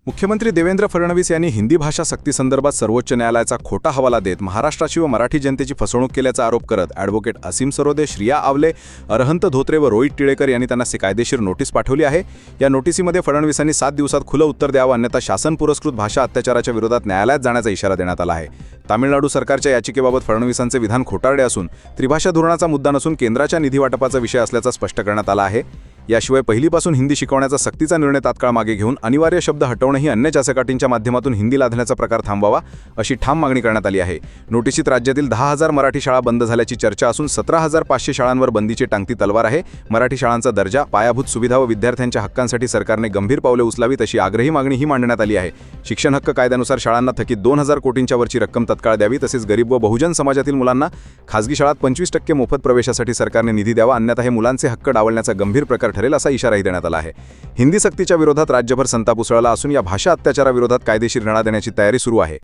मुख्यमंत्री देवेंद्र फडणवीस यांनी हिंदी भाषा सक्तीसंदर्भात सर्वोच्च न्यायालयाचा खोटा हवाला देत महाराष्ट्राची व मराठी जनतेची फसवणूक केल्याचा आरोप करत ॲडव्होकेट असीम सरोदे, श्रिया आवले, अरहंत धोत्रे व रोहित टिळेकर यांनी त्यांना कायदेशीर नोटीस पाठवली आहे। या नोटीसीमध्ये फडणवीसांनी 7 दिवसात खुलं उत्तर द्यावं, अन्यथा शासन पुरस्कृत भाषा अत्याचाराच्या विरोधात न्यायालयात जाण्याचा इशारा देण्यात आला आहे। तामिळनाडू सरकारच्या याचिकेबाबत फडणवीसांचे विधान खोटारडे असून त्रिभाषा धोरणाचा मुद्दा नसून केंद्राच्या निधी वाटपाचा विषय असल्याचं स्पष्ट करण्यात आलं आहे। याशिवाय पहिलीपासून हिंदी शिकवण्याचा सक्तीचा निर्णय तात्काळ मागे घेऊन अनिवार्य शब्द हटवणंही अन्य चाचकाठींच्या माध्यमातून हिंदी लादण्याचा प्रकार थांबवावा अशी ठाम मागणी करण्यात आली आहे। नोटीसीत राज्यातील 10,000 मराठी शाळा बंद झाल्याची चर्चा असून 17,500 शाळांवर बंदीची टांगती तलवार आहे। मराठी शाळांचा दर्जा, पायाभूत सुविधा व विद्यार्थ्यांच्या हक्कांसाठी सरकारने गंभीर पावले उचलावीत अशी आग्रही मागणीही मांडण्यात आली आहे। शिक्षण हक्क कायद्यानुसार शाळांना थकीत 2,000 कोटींच्या वरची रक्कम तत्काळ द्यावी, तसेच गरीब व बहुजन समाजातील मुलांना खासगी शाळात 25% मोफत प्रवेशासाठी सरकारने निधी द्यावा, अन्यथा हे मुलांचे हक्क डावलण्याचा गंभीर प्रकार ठरेल असा इशाराही देण्यात आला आहे। हिंदी सक्तीच्या विरोधात राज्यभर संताप उसळला असून या भाषा अत्याचाराविरोधात कायदेशीर लढा देण्याची तयारी सुरू आहे।